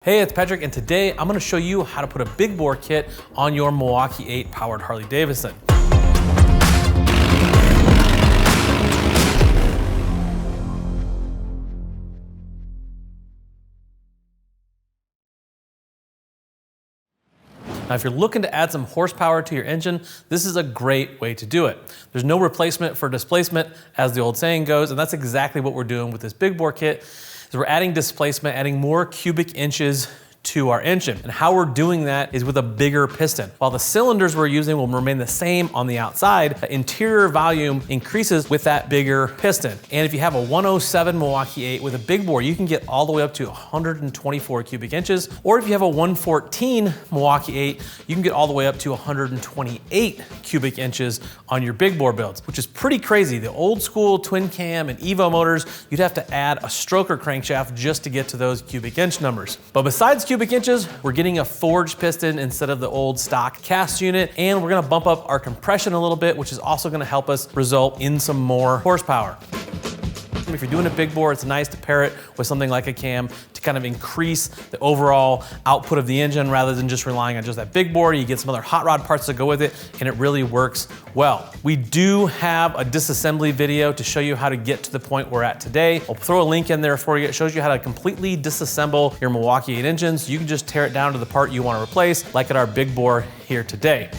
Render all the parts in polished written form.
Hey, it's Patrick, and today I'm gonna show you how to put a big bore kit on your Milwaukee 8 powered Harley Davidson. Now, if you're looking to add some horsepower to your engine, this is a great way to do it. There's no replacement for displacement, as the old saying goes, and that's exactly what we're doing with this big bore kit. Is we're adding displacement, adding more cubic inches to our engine. And how we're doing that is with a bigger piston. While the cylinders we're using will remain the same on the outside, the interior volume increases with that bigger piston. And if you have a 107 Milwaukee 8 with a big bore, you can get all the way up to 124 cubic inches. Or if you have a 114 Milwaukee 8, you can get all the way up to 128 cubic inches on your big bore builds, which is pretty crazy. The old school twin cam and Evo motors, you'd have to add a stroker crankshaft just to get to those cubic inch numbers. But besides cubic inches, we're getting a forged piston instead of the old stock cast unit, and we're gonna bump up our compression a little bit, which is also gonna help us result in some more horsepower. If you're doing a big bore, it's nice to pair it with something like a cam to kind of increase the overall output of the engine rather than just relying on just that big bore. You get some other hot rod parts that go with it, and it really works well. We do have a disassembly video to show you how to get to the point we're at today. I'll throw a link in there for you. It shows you how to completely disassemble your Milwaukee 8 engines. You can just tear it down to the part you want to replace, like at our big bore here today.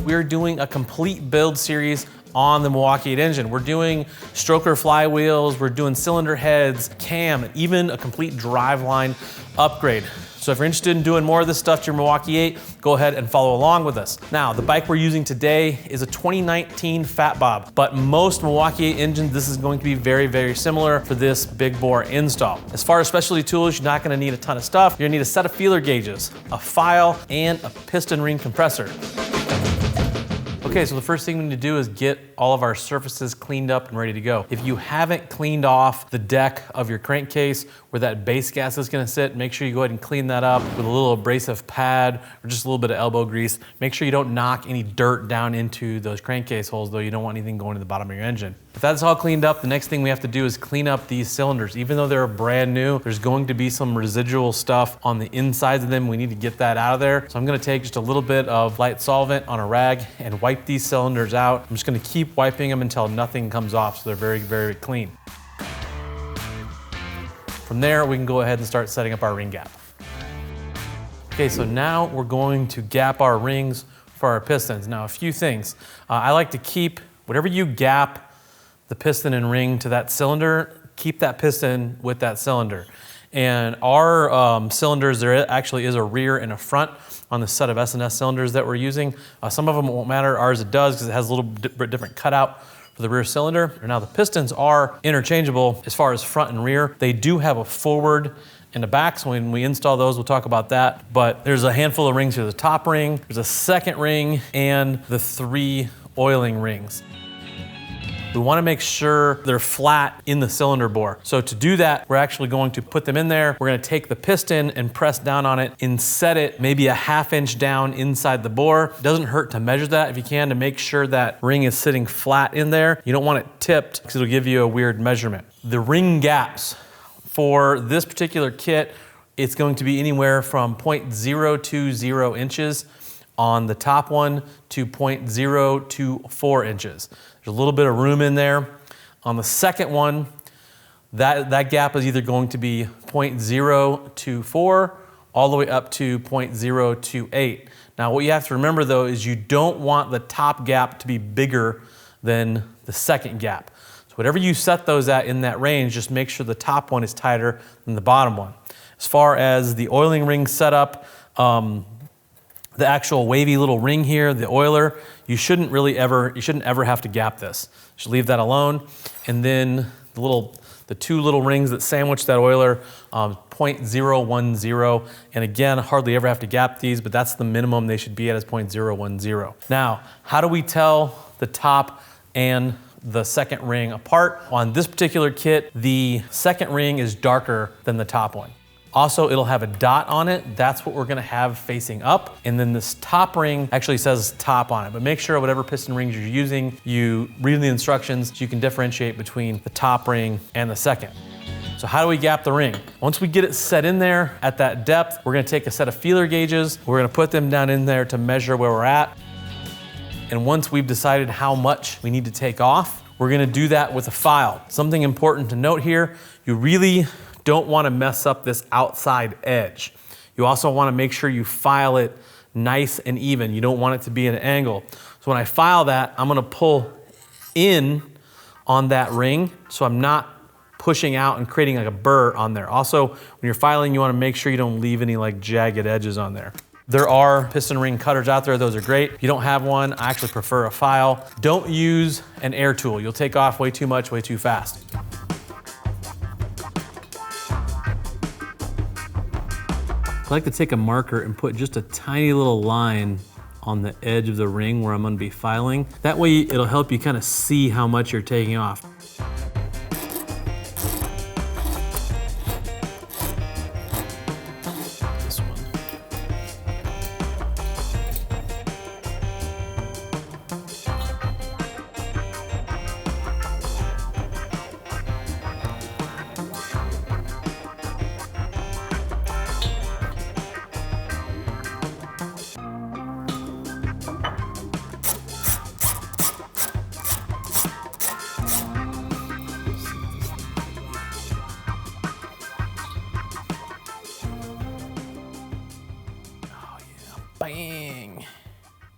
We're doing a complete build series on the Milwaukee 8 engine. We're doing stroker flywheels, we're doing cylinder heads, cam, and even a complete driveline upgrade. So if you're interested in doing more of this stuff to your Milwaukee 8, go ahead and follow along with us. Now, the bike we're using today is a 2019 Fat Bob, but most Milwaukee 8 engines, this is going to be very, very similar for this big bore install. As far as specialty tools, you're not gonna need a ton of stuff. You're gonna need a set of feeler gauges, a file, and a piston ring compressor. Okay, so the first thing we need to do is get all of our surfaces cleaned up and ready to go. If you haven't cleaned off the deck of your crankcase where that base gas is gonna sit, make sure you go ahead and clean that up with a little abrasive pad or just a little bit of elbow grease. Make sure you don't knock any dirt down into those crankcase holes, though. You don't want anything going to the bottom of your engine. If that's all cleaned up, the next thing we have to do is clean up these cylinders. Even though they're brand new, there's going to be some residual stuff on the insides of them. We need to get that out of there. So I'm gonna take just a little bit of light solvent on a rag and wipe these cylinders out. I'm just gonna keep wiping them until nothing comes off, so they're very, very clean. From there, we can go ahead and start setting up our ring gap. Okay, so now we're going to gap our rings for our pistons. Now, a few things. I like to keep, whatever you gap the piston and ring to that cylinder, keep that piston with that cylinder. And our cylinders, there actually is a rear and a front on the set of S&S cylinders that we're using. Some of them won't matter, ours it does because it has a little different cutout for the rear cylinder. Now the pistons are interchangeable as far as front and rear. They do have a forward and a back, so when we install those, we'll talk about that. But there's a handful of rings here. There's a top ring, there's a second ring, and the 3 oiling rings. We want to make sure they're flat in the cylinder bore. So to do that, we're actually going to put them in there. We're going to take the piston and press down on it and set it maybe a ½ inch down inside the bore. It doesn't hurt to measure that if you can, to make sure that ring is sitting flat in there. You don't want it tipped because it'll give you a weird measurement. The ring gaps for this particular kit, it's going to be anywhere from 0.020 inches on the top one to 0.024 inches. There's a little bit of room in there. On the second one, that gap is either going to be 0.024 all the way up to 0.028. Now what you have to remember though is you don't want the top gap to be bigger than the second gap. So whatever you set those at in that range, just make sure the top one is tighter than the bottom one. As far as the oiling ring setup, the actual wavy little ring here, the oiler, you shouldn't ever have to gap this. You should leave that alone. And then the 2 little rings that sandwich that oiler, 0.010. And again, hardly ever have to gap these, but that's the minimum they should be at, is 0.010. Now, how do we tell the top and the second ring apart? On this particular kit, the second ring is darker than the top one. Also, it'll have a dot on it. That's what we're gonna have facing up. And then this top ring actually says top on it, but make sure whatever piston rings you're using, you read the instructions so you can differentiate between the top ring and the second. So how do we gap the ring? Once we get it set in there at that depth, we're gonna take a set of feeler gauges, we're gonna put them down in there to measure where we're at. And once we've decided how much we need to take off, we're gonna do that with a file. Something important to note here, you really don't wanna mess up this outside edge. You also wanna make sure you file it nice and even. You don't want it to be at an angle. So when I file that, I'm gonna pull in on that ring so I'm not pushing out and creating like a burr on there. Also, when you're filing, you wanna make sure you don't leave any like jagged edges on there. There are piston ring cutters out there, those are great. If you don't have one, I actually prefer a file. Don't use an air tool. You'll take off way too much, way too fast. I like to take a marker and put just a tiny little line on the edge of the ring where I'm gonna be filing. That way it'll help you kind of see how much you're taking off. Bang.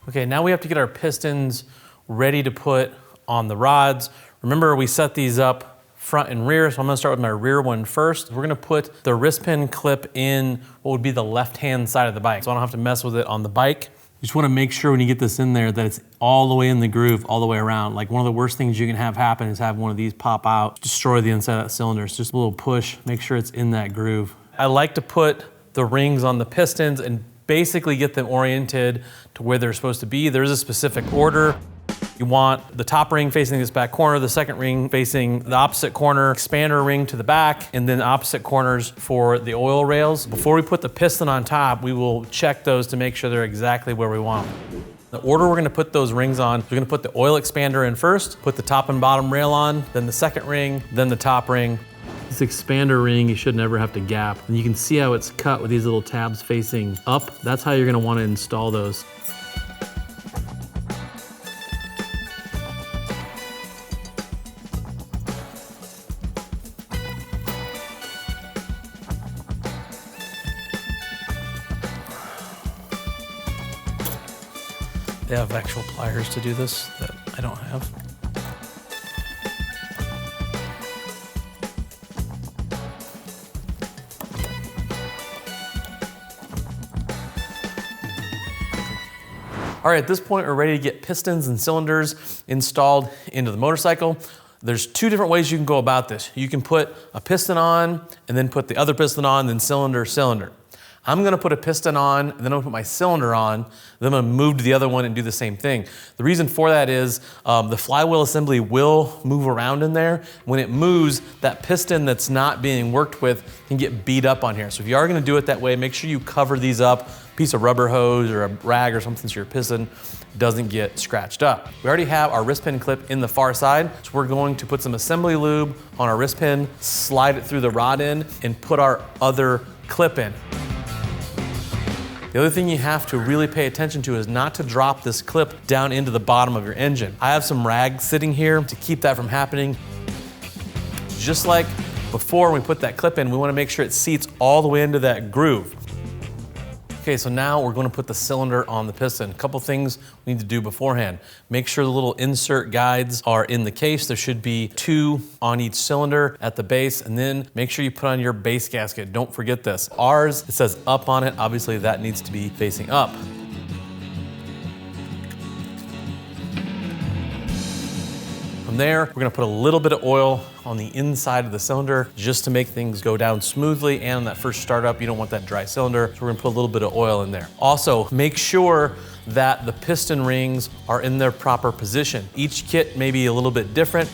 Okay, now we have to get our pistons ready to put on the rods. Remember, we set these up front and rear, so I'm gonna start with my rear one first. We're gonna put the wrist pin clip in what would be the left-hand side of the bike, so I don't have to mess with it on the bike. You just wanna make sure when you get this in there that it's all the way in the groove, all the way around. Like one of the worst things you can have happen is have one of these pop out, destroy the inside of that cylinder. It's just a little push, make sure it's in that groove. I like to put the rings on the pistons and basically get them oriented to where they're supposed to be. There's a specific order. You want the top ring facing this back corner, the second ring facing the opposite corner, expander ring to the back, and then opposite corners for the oil rails. Before we put the piston on top, we will check those to make sure they're exactly where we want them. The order we're gonna put those rings on, we're gonna put the oil expander in first, put the top and bottom rail on, then the second ring, then the top ring. This expander ring, you should never have to gap. And you can see how it's cut with these little tabs facing up. That's how you're gonna wanna install those. They have actual pliers to do this that I don't have. All right, at this point, we're ready to get pistons and cylinders installed into the motorcycle. There's two different ways you can go about this. You can put a piston on and then put the other piston on, then cylinder, cylinder. I'm gonna put a piston on, and then I'm gonna put my cylinder on, then I'm gonna move to the other one and do the same thing. The reason for that is the flywheel assembly will move around in there. When it moves, that piston that's not being worked with can get beat up on here. So if you are gonna do it that way, make sure you cover these up, piece of rubber hose or a rag or something so your piston doesn't get scratched up. We already have our wrist pin clip in the far side, so we're going to put some assembly lube on our wrist pin, slide it through the rod end, and put our other clip in. The other thing you have to really pay attention to is not to drop this clip down into the bottom of your engine. I have some rags sitting here to keep that from happening. Just like before we put that clip in, we want to make sure it seats all the way into that groove. Okay, so now we're going to put the cylinder on the piston. A couple things we need to do beforehand. Make sure the little insert guides are in the case. There should be 2 on each cylinder at the base, and then make sure you put on your base gasket. Don't forget this. Ours, it says up on it. Obviously, that needs to be facing up. From there, we're gonna put a little bit of oil on the inside of the cylinder just to make things go down smoothly, and on that first startup, you don't want that dry cylinder, so we're gonna put a little bit of oil in there. Also, make sure that the piston rings are in their proper position. Each kit may be a little bit different.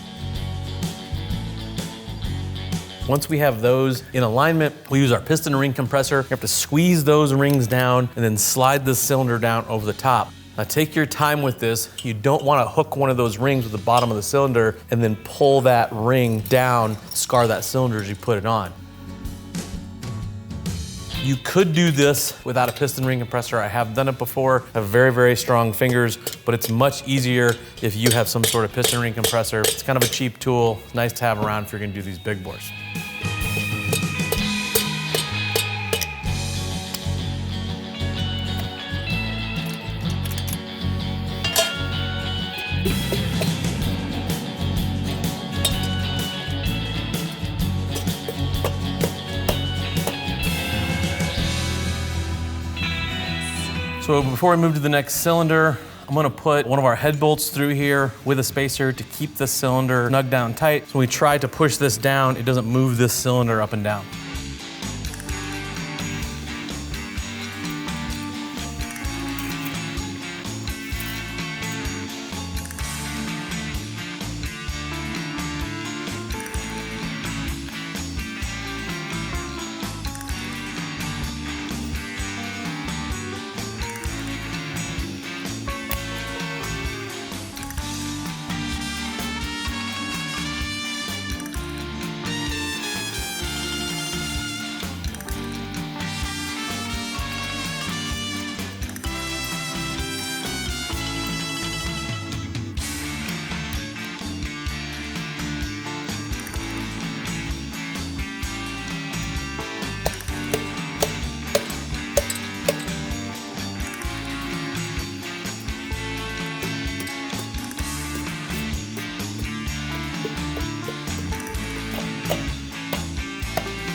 Once we have those in alignment, we use our piston ring compressor. We have to squeeze those rings down and then slide the cylinder down over the top. Now take your time with this. You don't want to hook one of those rings with the bottom of the cylinder and then pull that ring down, scar that cylinder as you put it on. You could do this without a piston ring compressor. I have done it before. I have very, very strong fingers, but it's much easier if you have some sort of piston ring compressor. It's kind of a cheap tool, nice to have around if you're gonna do these big bores. So before we move to the next cylinder, I'm gonna put one of our head bolts through here with a spacer to keep the cylinder snug down tight. So when we try to push this down, it doesn't move this cylinder up and down.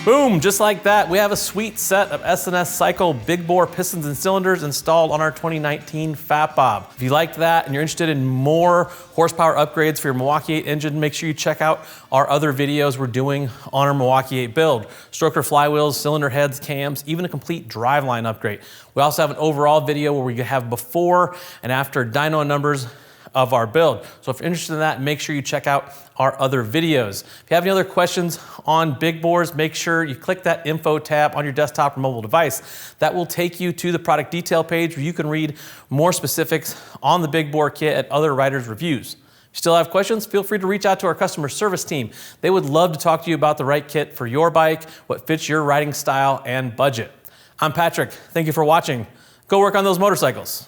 Boom, just like that, we have a sweet set of S&S Cycle big bore pistons and cylinders installed on our 2019 Fat Bob. If you liked that and you're interested in more horsepower upgrades for your Milwaukee 8 engine, make sure you check out our other videos we're doing on our Milwaukee 8 build. Stroker flywheels, cylinder heads, cams, even a complete driveline upgrade. We also have an overall video where we have before and after dyno numbers of our build. So if you're interested in that, make sure you check out our other videos. If you have any other questions on big bores, make sure you click that info tab on your desktop or mobile device. That will take you to the product detail page where you can read more specifics on the big bore kit and other riders' reviews. If you still have questions, feel free to reach out to our customer service team. They would love to talk to you about the right kit for your bike, what fits your riding style and budget. I'm Patrick. Thank you for watching. Go work on those motorcycles.